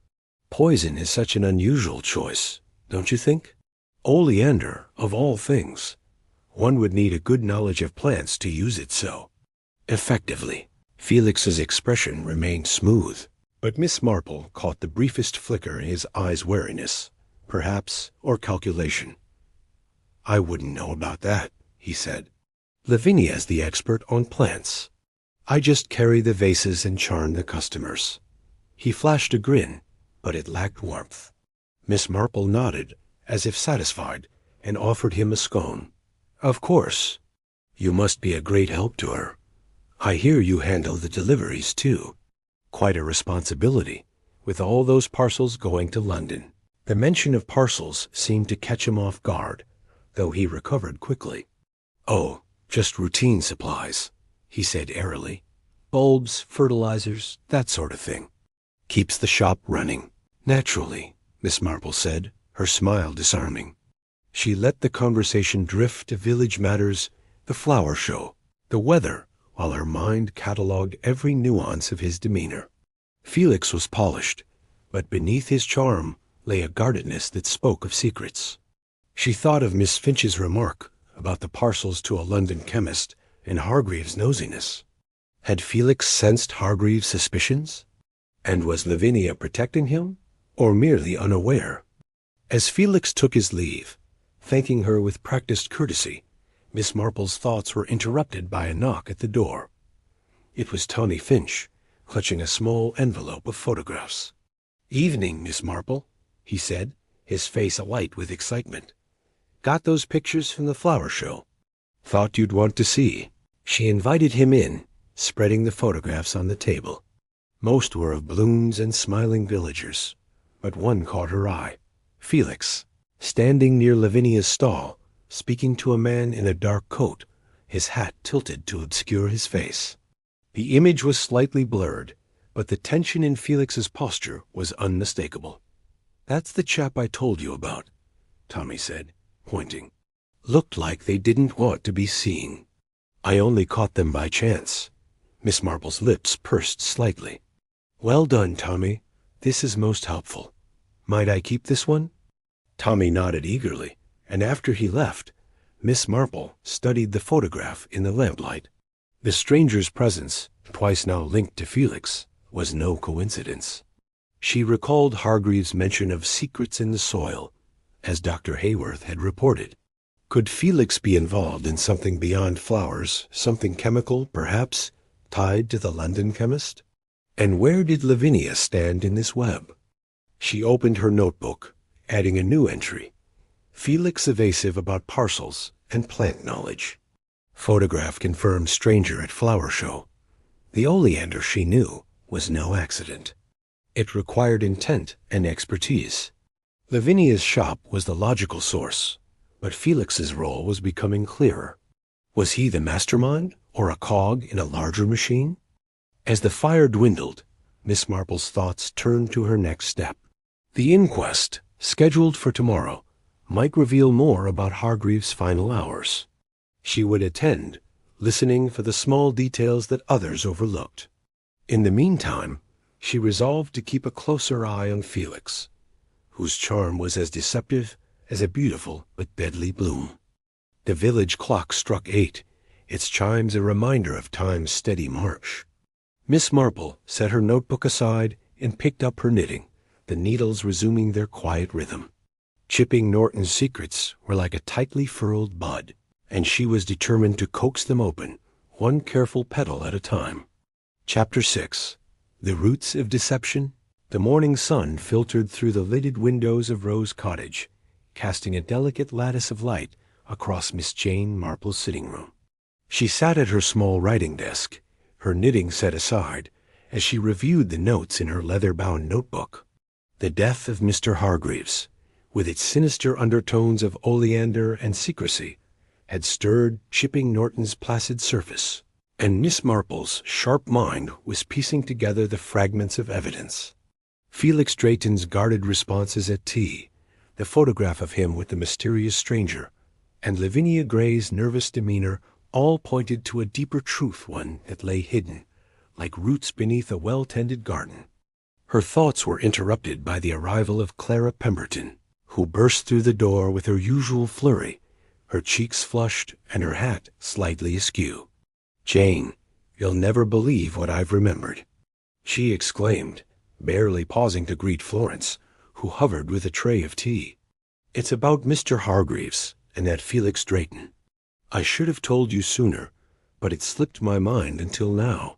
Poison is such an unusual choice, don't you think? Oleander, of all things. One would need a good knowledge of plants to use it so effectively. Felix's expression remained smooth, but Miss Marple caught the briefest flicker in his eyes' wariness, perhaps, or calculation. I wouldn't know about that, he said. Lavinia's the expert on plants. I just carry the vases and charm the customers. He flashed a grin, but it lacked warmth. Miss Marple nodded, as if satisfied, and offered him a scone. Of course. You must be a great help to her. I hear you handle the deliveries, too. Quite a responsibility, with all those parcels going to London. The mention of parcels seemed to catch him off guard, though he recovered quickly. Oh, just routine supplies, he said airily. Bulbs, fertilizers, that sort of thing. Keeps the shop running. Naturally, Miss Marple said, her smile disarming. She let the conversation drift to village matters, the flower show, the weather, while her mind catalogued every nuance of his demeanor. Felix was polished, but beneath his charm lay a guardedness that spoke of secrets. She thought of Miss Finch's remark about the parcels to a London chemist and Hargreaves' nosiness. Had Felix sensed Hargreaves' suspicions? And was Lavinia protecting him, or merely unaware? As Felix took his leave, thanking her with practiced courtesy, Miss Marple's thoughts were interrupted by a knock at the door. It was Tony Finch, clutching a small envelope of photographs. "Evening, Miss Marple," he said, his face alight with excitement. "Got those pictures from the flower show? Thought you'd want to see." She invited him in, spreading the photographs on the table. Most were of balloons and smiling villagers, but one caught her eye. Felix, standing near Lavinia's stall, speaking to a man in a dark coat, his hat tilted to obscure his face. The image was slightly blurred, but the tension in Felix's posture was unmistakable. "That's the chap I told you about," Tommy said, pointing. "Looked like they didn't want to be seen. I only caught them by chance." Miss Marple's lips pursed slightly. "Well done, Tommy. This is most helpful. Might I keep this one?" Tommy nodded eagerly, and after he left, Miss Marple studied the photograph in the lamplight. The stranger's presence, twice now linked to Felix, was no coincidence. She recalled Hargreaves' mention of secrets in the soil, as Dr. Hayworth had reported. Could Felix be involved in something beyond flowers, something chemical, perhaps, tied to the London chemist? And where did Lavinia stand in this web? She opened her notebook, adding a new entry. Felix evasive about parcels and plant knowledge. Photograph confirmed stranger at flower show. The oleander, she knew, was no accident. It required intent and expertise. Lavinia's shop was the logical source, but Felix's role was becoming clearer. Was he the mastermind, or a cog in a larger machine? As the fire dwindled, Miss Marple's thoughts turned to her next step. The inquest, scheduled for tomorrow, might reveal more about Hargreaves' final hours. She would attend, listening for the small details that others overlooked. In the meantime, she resolved to keep a closer eye on Felix, whose charm was as deceptive as a beautiful but deadly bloom. The village clock struck 8, its chimes a reminder of time's steady march. Miss Marple set her notebook aside and picked up her knitting, the needles resuming their quiet rhythm. Chipping Norton's secrets were like a tightly furled bud, and she was determined to coax them open, one careful petal at a time. Chapter 6. The Roots of Deception. The morning sun filtered through the lidded windows of Rose Cottage, casting a delicate lattice of light across Miss Jane Marple's sitting room. She sat at her small writing desk, her knitting set aside, as she reviewed the notes in her leather-bound notebook. The death of Mr. Hargreaves, with its sinister undertones of oleander and secrecy, had stirred Chipping Norton's placid surface, and Miss Marple's sharp mind was piecing together the fragments of evidence. Felix Drayton's guarded responses at tea, the photograph of him with the mysterious stranger, and Lavinia Gray's nervous demeanor all pointed to a deeper truth, one that lay hidden, like roots beneath a well-tended garden. Her thoughts were interrupted by the arrival of Clara Pemberton, who burst through the door with her usual flurry, her cheeks flushed and her hat slightly askew. "Jane, you'll never believe what I've remembered," she exclaimed, barely pausing to greet Florence, who hovered with a tray of tea. "It's about Mr. Hargreaves and that Felix Drayton. I should have told you sooner, but it slipped my mind until now."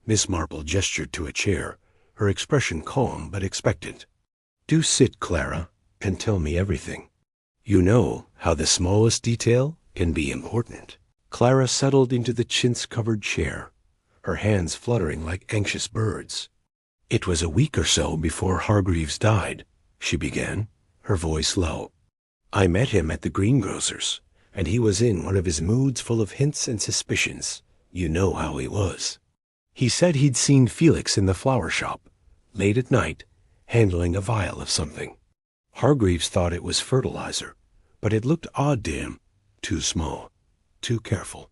Miss Marple gestured to a chair, her expression calm but expectant. "Do sit, Clara, and tell me everything. You know how the smallest detail can be important." Clara settled into the chintz-covered chair, her hands fluttering like anxious birds. "It was a week or so before Hargreaves died," she began, her voice low. "I met him at the greengrocer's, and he was in one of his moods full of hints and suspicions. You know how he was. He said he'd seen Felix in the flower shop, late at night, handling a vial of something. Hargreaves thought it was fertilizer, but it looked odd to him, too small, too careful.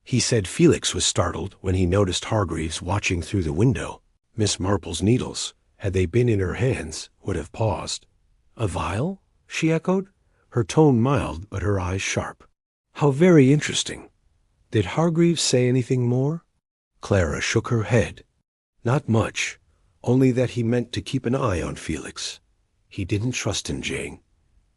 He said Felix was startled when he noticed Hargreaves watching through the window. Miss Marple's needles, had they been in her hands, would have paused. "A vial?" she echoed, her tone mild but her eyes sharp. "How very interesting. Did Hargreaves say anything more?" Clara shook her head. "Not much, only that he meant to keep an eye on Felix. He didn't trust him, Jane.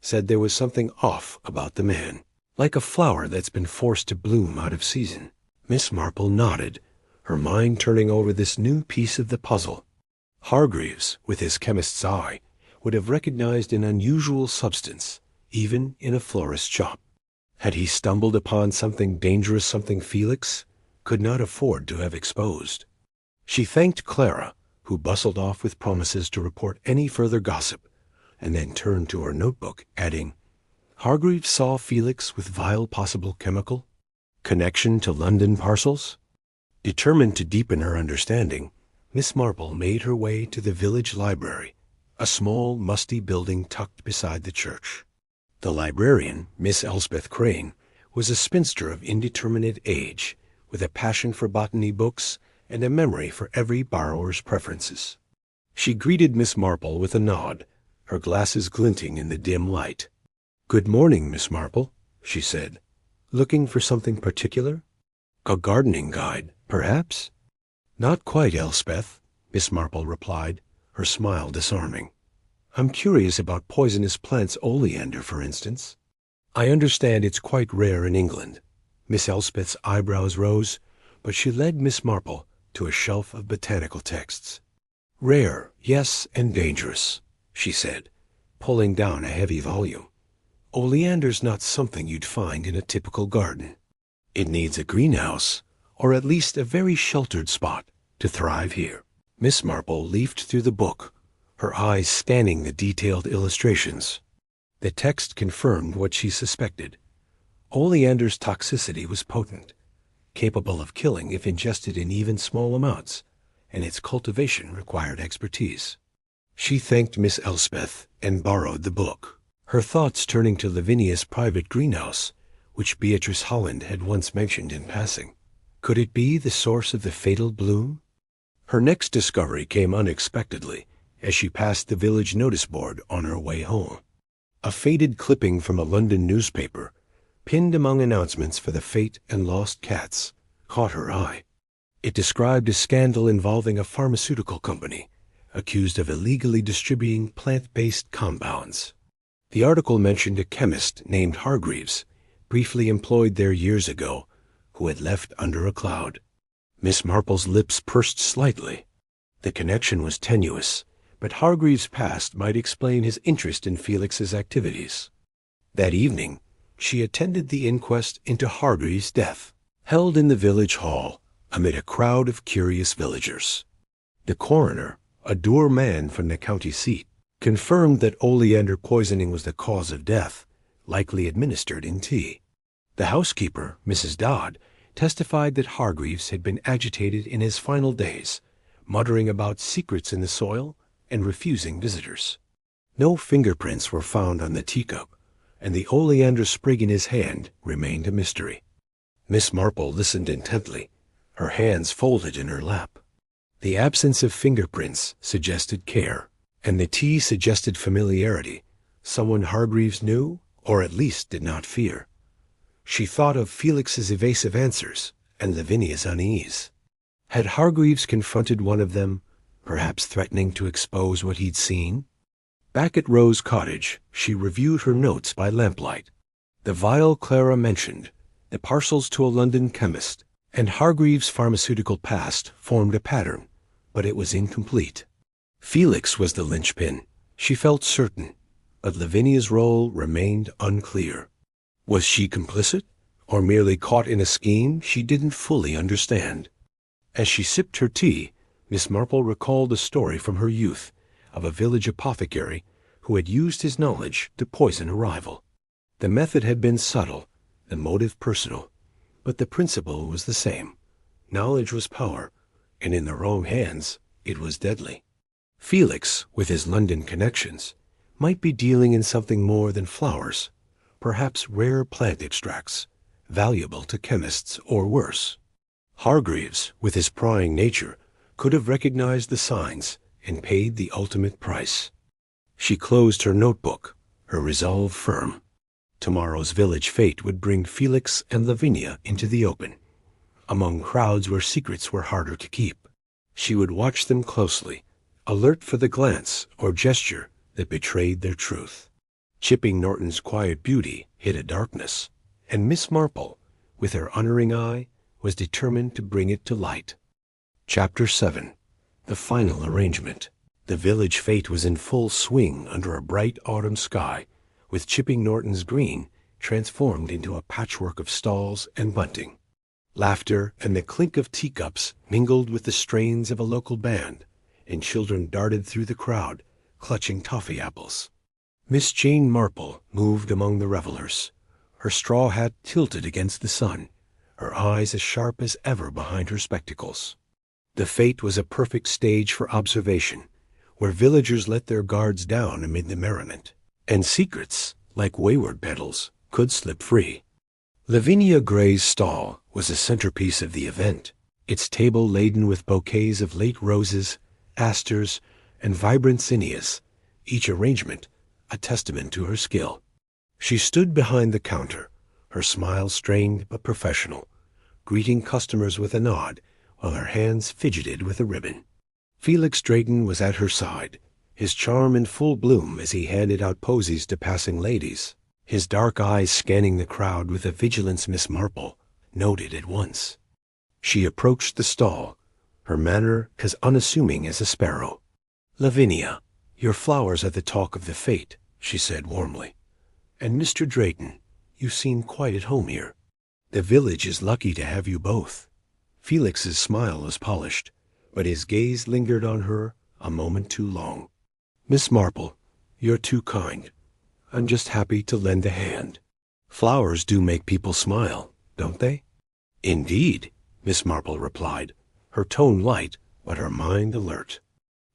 Said there was something off about the man, like a flower that's been forced to bloom out of season." Miss Marple nodded, her mind turning over this new piece of the puzzle. Hargreaves, with his chemist's eye, would have recognized an unusual substance, even in a florist's shop. Had he stumbled upon something dangerous, something Felix could not afford to have exposed? She thanked Clara, who bustled off with promises to report any further gossip, and then turned to her notebook, adding, "Hargreaves saw Felix with vile possible chemical? Connection to London parcels?" Determined to deepen her understanding, Miss Marple made her way to the village library, a small, musty building tucked beside the church. The librarian, Miss Elspeth Crane, was a spinster of indeterminate age, with a passion for botany books and a memory for every borrower's preferences. She greeted Miss Marple with a nod, her glasses glinting in the dim light. "Good morning, Miss Marple," she said. "Looking for something particular? A gardening guide, perhaps?" "Not quite, Elspeth," Miss Marple replied, her smile disarming. "I'm curious about poisonous plants, oleander, for instance. I understand it's quite rare in England." Miss Elspeth's eyebrows rose, but she led Miss Marple to a shelf of botanical texts. "Rare, yes, and dangerous," she said, pulling down a heavy volume. "Oleander's not something you'd find in a typical garden. It needs a greenhouse, or at least a very sheltered spot, to thrive here." Miss Marple leafed through the book, her eyes scanning the detailed illustrations. The text confirmed what she suspected. Oleander's toxicity was potent, capable of killing if ingested in even small amounts, and its cultivation required expertise. She thanked Miss Elspeth and borrowed the book, her thoughts turning to Lavinia's private greenhouse, which Beatrice Holland had once mentioned in passing. Could it be the source of the fatal bloom? Her next discovery came unexpectedly as she passed the village notice board on her way home. A faded clipping from a London newspaper, pinned among announcements for the fate and lost cats, caught her eye. It described a scandal involving a pharmaceutical company accused of illegally distributing plant-based compounds. The article mentioned a chemist named Hargreaves, briefly employed there years ago, who had left under a cloud. Miss Marple's lips pursed slightly. The connection was tenuous, but Hargreaves' past might explain his interest in Felix's activities. That evening, she attended the inquest into Hargreaves' death, held in the village hall amid a crowd of curious villagers. The coroner, a dour man from the county seat, confirmed that oleander poisoning was the cause of death, likely administered in tea. The housekeeper, Mrs. Dodd, testified that Hargreaves had been agitated in his final days, muttering about secrets in the soil and refusing visitors. No fingerprints were found on the teacup, and the oleander sprig in his hand remained a mystery. Miss Marple listened intently, her hands folded in her lap. The absence of fingerprints suggested care, and the tea suggested familiarity, someone Hargreaves knew, or at least did not fear. She thought of Felix's evasive answers and Lavinia's unease. Had Hargreaves confronted one of them, perhaps threatening to expose what he'd seen? Back at Rose Cottage, she reviewed her notes by lamplight. The vial Clara mentioned, the parcels to a London chemist, and Hargreaves' pharmaceutical past formed a pattern, but it was incomplete. Felix was the linchpin, she felt certain, but Lavinia's role remained unclear. Was she complicit, or merely caught in a scheme she didn't fully understand? As she sipped her tea, Miss Marple recalled a story from her youth of a village apothecary who had used his knowledge to poison a rival. The method had been subtle, the motive personal, but the principle was the same. Knowledge was power, and in the wrong hands it was deadly. Felix, with his London connections, might be dealing in something more than flowers, perhaps rare plant extracts, valuable to chemists or worse. Hargreaves, with his prying nature, could have recognized the signs and paid the ultimate price. She closed her notebook, her resolve firm. Tomorrow's village fete would bring Felix and Lavinia into the open, among crowds where secrets were harder to keep. She would watch them closely, alert for the glance or gesture that betrayed their truth. Chipping Norton's quiet beauty hid a darkness, and Miss Marple, with her unerring eye, was determined to bring it to light. Chapter 7. The Final Arrangement. The village fete was in full swing under a bright autumn sky, with Chipping Norton's green transformed into a patchwork of stalls and bunting. Laughter and the clink of teacups mingled with the strains of a local band, and children darted through the crowd, clutching toffee apples. Miss Jane Marple moved among the revelers, her straw hat tilted against the sun, her eyes as sharp as ever behind her spectacles. The fete was a perfect stage for observation, where villagers let their guards down amid the merriment, and secrets, like wayward petals, could slip free. Lavinia Gray's stall was a centerpiece of the event, its table laden with bouquets of late roses, asters, and vibrant zinnias, each arrangement a testament to her skill. She stood behind the counter, her smile strained but professional, greeting customers with a nod while her hands fidgeted with a ribbon. Felix Drayton was at her side, his charm in full bloom as he handed out posies to passing ladies, his dark eyes scanning the crowd with a vigilance Miss Marple noted at once. She approached the stall, her manner as unassuming as a sparrow. "Lavinia, your flowers are the talk of the fete," she said warmly. "And Mr. Drayton, you seem quite at home here. The village is lucky to have you both." Felix's smile was polished, but his gaze lingered on her a moment too long. "Miss Marple, you're too kind. I'm just happy to lend a hand. Flowers do make people smile, don't they?" "Indeed," Miss Marple replied, her tone light but her mind alert.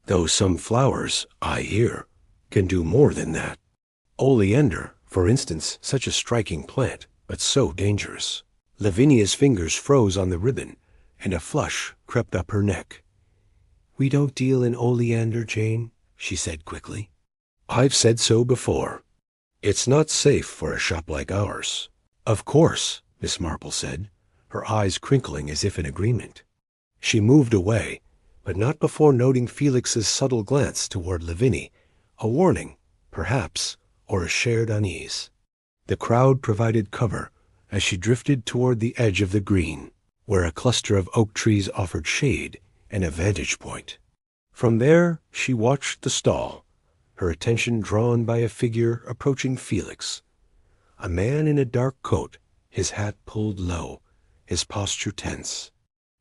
"Though some flowers, I hear, can do more than that. Oleander, for instance, such a striking plant, but so dangerous." Lavinia's fingers froze on the ribbon, and a flush crept up her neck. "We don't deal in oleander, Jane," she said quickly. "I've said so before. It's not safe for a shop like ours." "Of course," Miss Marple said, her eyes crinkling as if in agreement. She moved away, but not before noting Felix's subtle glance toward Lavinia, a warning, perhaps, or a shared unease. The crowd provided cover as she drifted toward the edge of the green, where a cluster of oak trees offered shade and a vantage point. From there she watched the stall, her attention drawn by a figure approaching Felix. A man in a dark coat, his hat pulled low, his posture tense.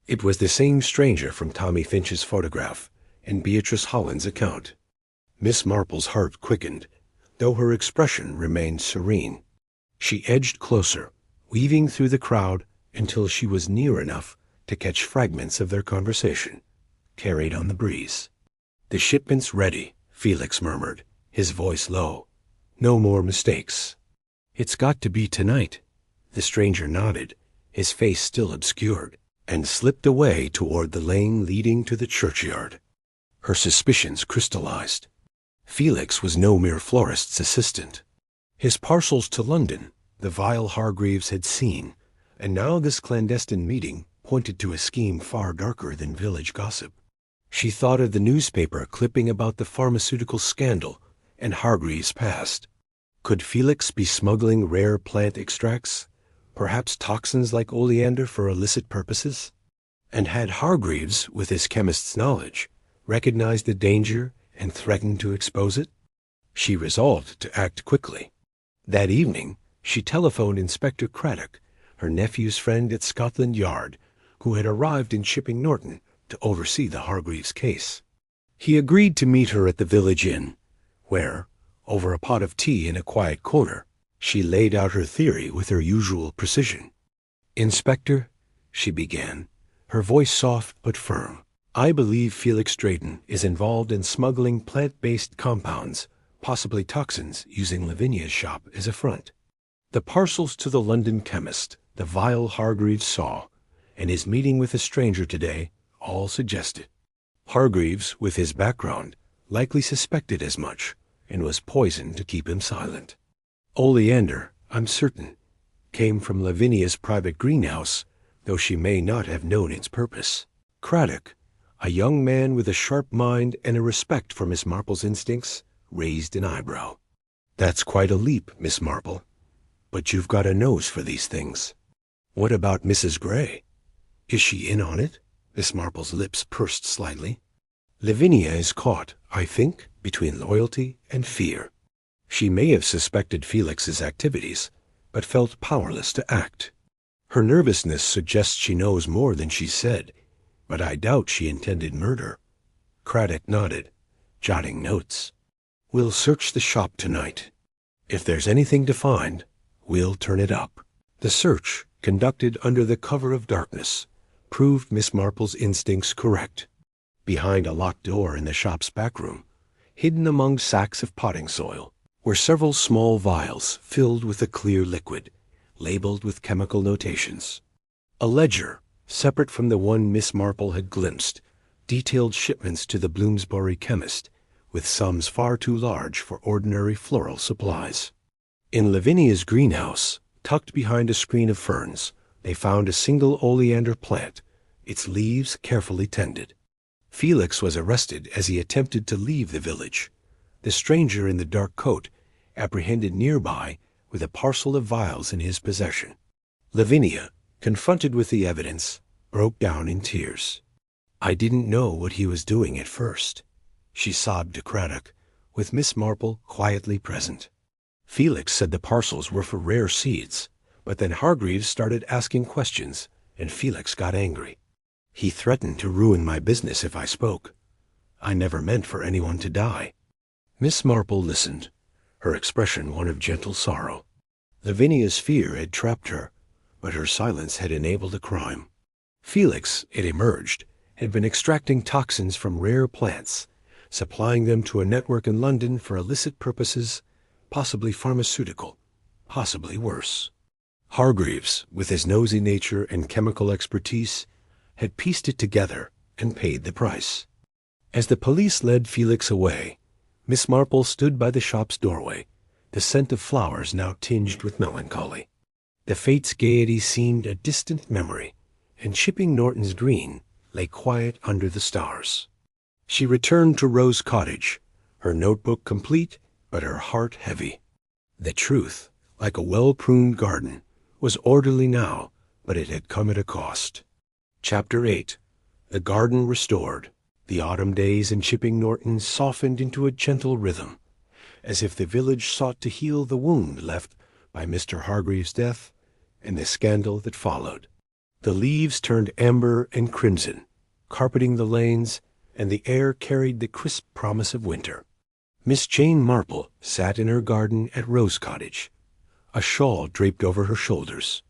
It was the same stranger from Tommy Finch's photograph and Beatrice Holland's account. Miss Marple's heart quickened, though her expression remained serene. She edged closer, weaving through the crowd until she was near enough to catch fragments of their conversation, carried on the breeze. "The shipment's ready," Felix murmured, his voice low. "No more mistakes." "It's got to be tonight." The stranger nodded, his face still obscured. and slipped away toward the lane leading to the churchyard. Her suspicions crystallized. Felix was no mere florist's assistant. His parcels to London, the vile Hargreaves had seen, and now this clandestine meeting pointed to a scheme far darker than village gossip. She thought of the newspaper clipping about the pharmaceutical scandal and Hargreaves' past. Could Felix be smuggling rare plant extracts, perhaps toxins like oleander for illicit purposes? And had Hargreaves, with his chemist's knowledge, recognized the danger and threatened to expose it? She resolved to act quickly. That evening, she telephoned Inspector Craddock, her nephew's friend at Scotland Yard, who had arrived in Chipping Norton to oversee the Hargreaves case. He agreed to meet her at the village inn, where, over a pot of tea in a quiet corner, she laid out her theory with her usual precision. "Inspector," she began, her voice soft but firm, "I believe Felix Drayton is involved in smuggling plant-based compounds, possibly toxins, using Lavinia's shop as a front. The parcels to the London chemist, the vile Hargreaves saw, and his meeting with a stranger today, all suggest it. Hargreaves, with his background, likely suspected as much, and was poisoned to keep him silent. Oleander, I'm certain, came from Lavinia's private greenhouse, though she may not have known its purpose. Craddock, a young man with a sharp mind and a respect for Miss Marple's instincts, raised an eyebrow. That's quite a leap, Miss Marple, but you've got a nose for these things. What about Mrs. Gray? Is she in on it? Miss Marple's lips pursed slightly. Lavinia is caught, I think, between loyalty and fear. She may have suspected Felix's activities, but felt powerless to act. Her nervousness suggests she knows more than she said, but I doubt she intended murder. Craddock nodded, jotting notes. We'll search the shop tonight. If there's anything to find, we'll turn it up. The search, conducted under the cover of darkness, proved Miss Marple's instincts correct. Behind a locked door in the shop's back room, hidden among sacks of potting soil, were several small vials filled with a clear liquid, labeled with chemical notations. A ledger, separate from the one Miss Marple had glimpsed, detailed shipments to the Bloomsbury chemist, with sums far too large for ordinary floral supplies. In Lavinia's greenhouse, tucked behind a screen of ferns, they found a single oleander plant, its leaves carefully tended. Felix was arrested as he attempted to leave the village. The stranger in the dark coat, apprehended nearby with a parcel of vials in his possession. Lavinia, confronted with the evidence, broke down in tears. I didn't know what he was doing at first, she sobbed to Craddock, with Miss Marple quietly present. Felix said the parcels were for rare seeds, but then Hargreaves started asking questions, and Felix got angry. He threatened to ruin my business if I spoke. I never meant for anyone to die. Miss Marple listened, her expression one of gentle sorrow. Lavinia's fear had trapped her, but her silence had enabled a crime. Felix, it emerged, had been extracting toxins from rare plants, supplying them to a network in London for illicit purposes, possibly pharmaceutical, possibly worse. Hargreaves, with his nosy nature and chemical expertise, had pieced it together and paid the price. As the police led Felix away, Miss Marple stood by the shop's doorway, the scent of flowers now tinged with melancholy. The fate's gaiety seemed a distant memory, and Chipping Norton's green lay quiet under the stars. She returned to Rose Cottage, her notebook complete, but her heart heavy. The truth, like a well-pruned garden, was orderly now, but it had come at a cost. Chapter 8. The Garden Restored. The autumn days in Chipping Norton softened into a gentle rhythm, as if the village sought to heal the wound left by Mr. Hargreaves' death and the scandal that followed. The leaves turned amber and crimson, carpeting the lanes, and the air carried the crisp promise of winter. Miss Jane Marple sat in her garden at Rose Cottage, a shawl draped over her shoulders,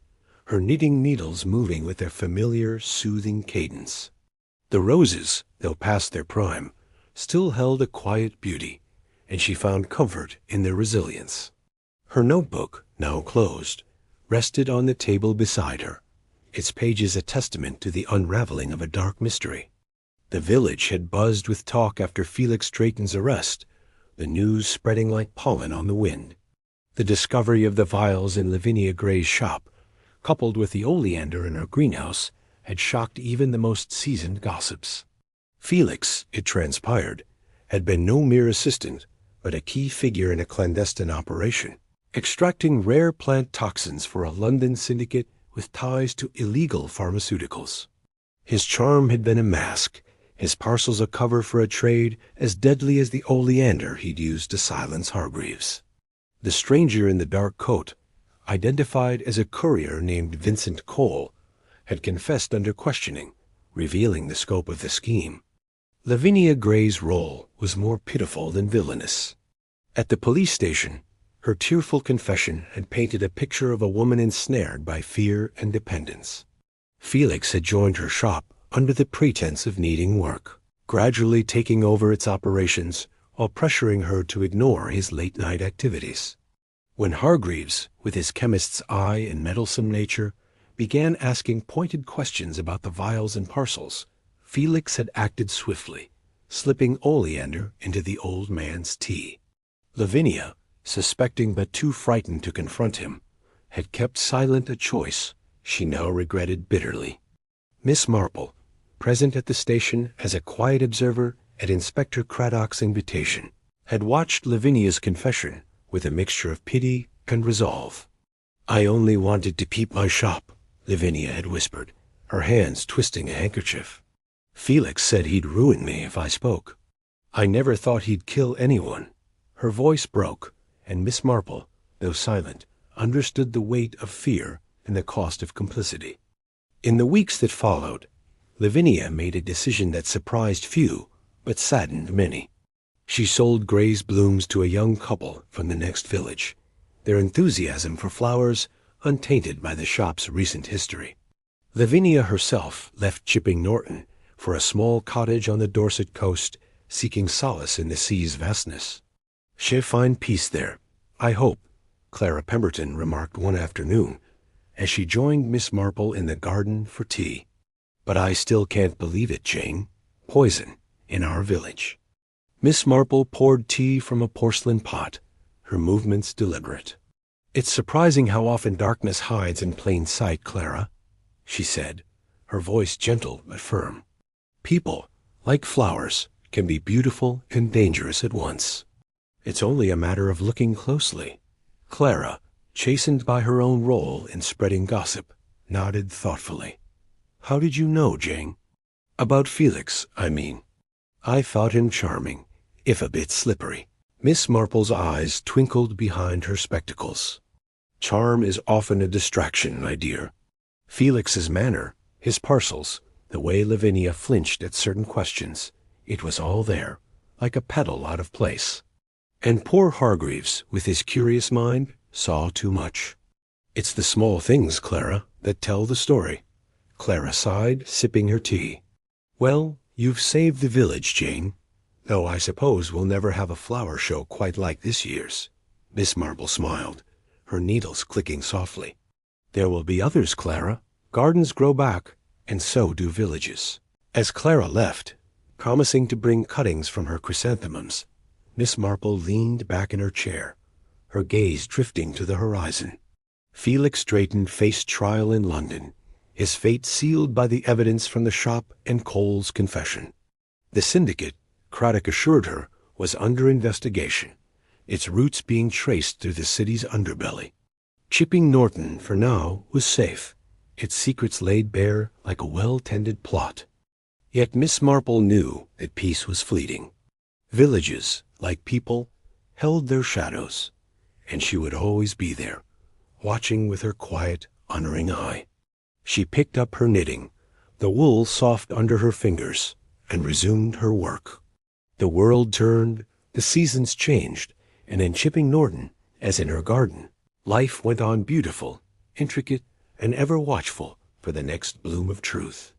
her knitting needles moving with their familiar, soothing cadence. The roses, though past their prime, still held a quiet beauty, and she found comfort in their resilience. Her notebook, now closed, rested on the table beside her, its pages a testament to the unraveling of a dark mystery. The village had buzzed with talk after Felix Drayton's arrest, the news spreading like pollen on the wind. The discovery of the vials in Lavinia Gray's shop, coupled with the oleander in her greenhouse, had shocked even the most seasoned gossips. Felix, it transpired, had been no mere assistant, but a key figure in a clandestine operation, extracting rare plant toxins for a London syndicate with ties to illegal pharmaceuticals. His charm had been a mask, his parcels a cover for a trade as deadly as the oleander he'd used to silence Hargreaves. The stranger in the dark coat, identified as a courier named Vincent Cole, had confessed under questioning, revealing the scope of the scheme. Lavinia Gray's role was more pitiful than villainous. At the police station, her tearful confession had painted a picture of a woman ensnared by fear and dependence. Felix had joined her shop under the pretense of needing work, gradually taking over its operations while pressuring her to ignore his late-night activities. When Hargreaves, with his chemist's eye and meddlesome nature, began asking pointed questions about the vials and parcels, Felix had acted swiftly, slipping oleander into the old man's tea. Lavinia, suspecting but too frightened to confront him, had kept silent, a choice she now regretted bitterly. Miss Marple, present at the station as a quiet observer at Inspector Craddock's invitation, had watched Lavinia's confession with a mixture of pity and resolve. "I only wanted to keep my shop," Lavinia had whispered, her hands twisting a handkerchief. "Felix said he'd ruin me if I spoke. I never thought he'd kill anyone." Her voice broke, and Miss Marple, though silent, understood the weight of fear and the cost of complicity. In the weeks that followed, Lavinia made a decision that surprised few, but saddened many. She sold Gray's blooms to a young couple from the next village, their enthusiasm for flowers untainted by the shop's recent history. Lavinia herself left Chipping Norton for a small cottage on the Dorset coast, seeking solace in the sea's vastness. "She'll find peace there, I hope," Clara Pemberton remarked one afternoon, as she joined Miss Marple in the garden for tea. "But I still can't believe it, Jane. Poison in our village." Miss Marple poured tea from a porcelain pot, her movements deliberate. "It's surprising how often darkness hides in plain sight, Clara," she said, her voice gentle but firm. "People, like flowers, can be beautiful and dangerous at once. It's only a matter of looking closely." Clara, chastened by her own role in spreading gossip, nodded thoughtfully. "How did you know, Jane?" "About Felix, I mean. I thought him charming, if a bit slippery." Miss Marple's eyes twinkled behind her spectacles. "Charm is often a distraction, my dear. Felix's manner, his parcels, the way Lavinia flinched at certain questions, it was all there, like a petal out of place. And poor Hargreaves, with his curious mind, saw too much. It's the small things, Clara, that tell the story." Clara sighed, sipping her tea. "Well, you've saved the village, Jane, though I suppose we'll never have a flower show quite like this year's." Miss Marple smiled, her needles clicking softly. "There will be others, Clara. Gardens grow back, and so do villages." As Clara left, promising to bring cuttings from her chrysanthemums, Miss Marple leaned back in her chair, her gaze drifting to the horizon. Felix Drayton faced trial in London, his fate sealed by the evidence from the shop and Cole's confession. The syndicate, Craddock assured her, was under investigation, its roots being traced through the city's underbelly. Chipping Norton, for now, was safe, its secrets laid bare like a well-tended plot. Yet Miss Marple knew that peace was fleeting. Villages, like people, held their shadows, and she would always be there, watching with her quiet, honoring eye. She picked up her knitting, the wool soft under her fingers, and resumed her work. The world turned, the seasons changed, and in Chipping Norton, as in her garden, life went on beautiful, intricate, and ever watchful for the next bloom of truth.